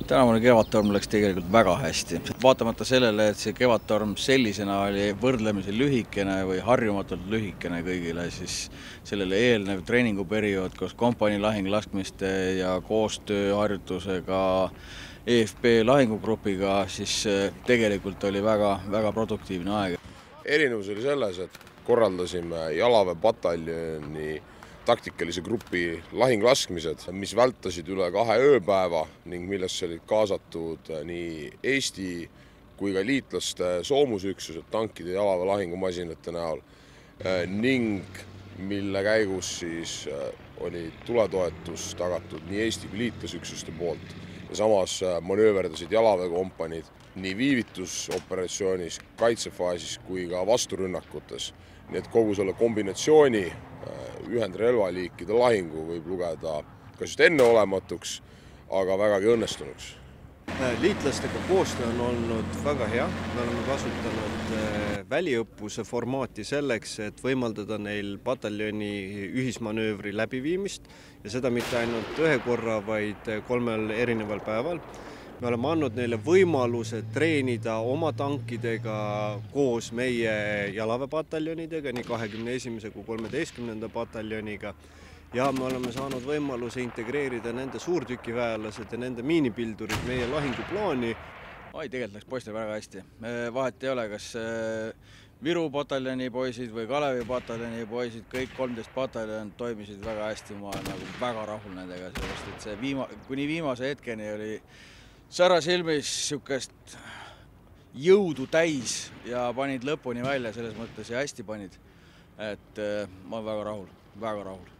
Tänavune Kevadtorm läks tegelikult väga hästi. Vaatamata sellele, et see Kevadtorm sellisena oli võrdlemisi lühikene või harjumatult lühikene kõigile, siis sellele eelnev treeninguperiood koos kompanii lahinglaskmiste ja koostööharjutusega EFP lahingugrupiga, siis tegelikult oli väga produktiivne aeg. Erinevus oli selles, et korraldasime jalaväepataljoni taktikalise grupi lahinglaskmised, mis vältasid üle 2 ööpäeva ning millesse olid kaasatud nii Eesti kui ka liitlaste soomusüksused tankide ja jalaväe lahingumasinate näol ning mille käigus siis oli tuletoetus tagatud nii Eesti kui liitlasüksuste poolt ja samas manööverdasid jalaväekompaniid nii viivitusooperatsioonis, kaitsefaasis kui ka vasturünnakutes. Nii et kogu selle kombinatsiooni ühendrelvaliikide lahingu võib lugeda kas just enneolematuks, aga vägagi õnnestunuks. Liitlastega koostöö on olnud väga hea. Me oleme kasutanud väliõppuse formaati selleks, et võimaldada neil pataljoni ühismanöövri läbiviimist ja seda mitte ainult ühe korra, vaid 3 erineval päeval. Me oleme andnud neile võimaluse treenida oma tankidega koos meie jalaväepataljonidega, nii 21. kui 13. pataljoniga. Ja me oleme saanud võimaluse integreerida nende suurtükiväelased ja nende miinipildurid meie lahinguplaani. Tegelikult läks poistel väga hästi. Vahet ei ole, kas Viru pataljoni poisid või Kalevi pataljoni poisid, kõik 13 pataljon toimisid väga hästi. Ma olen väga rahul nendega, sellepärast et kuni viimase hetkeni oli sära silmis sihukest jõudu täis ja panid lõpuni välja selles mõttes ja hästi panid. Et ma olen väga rahul.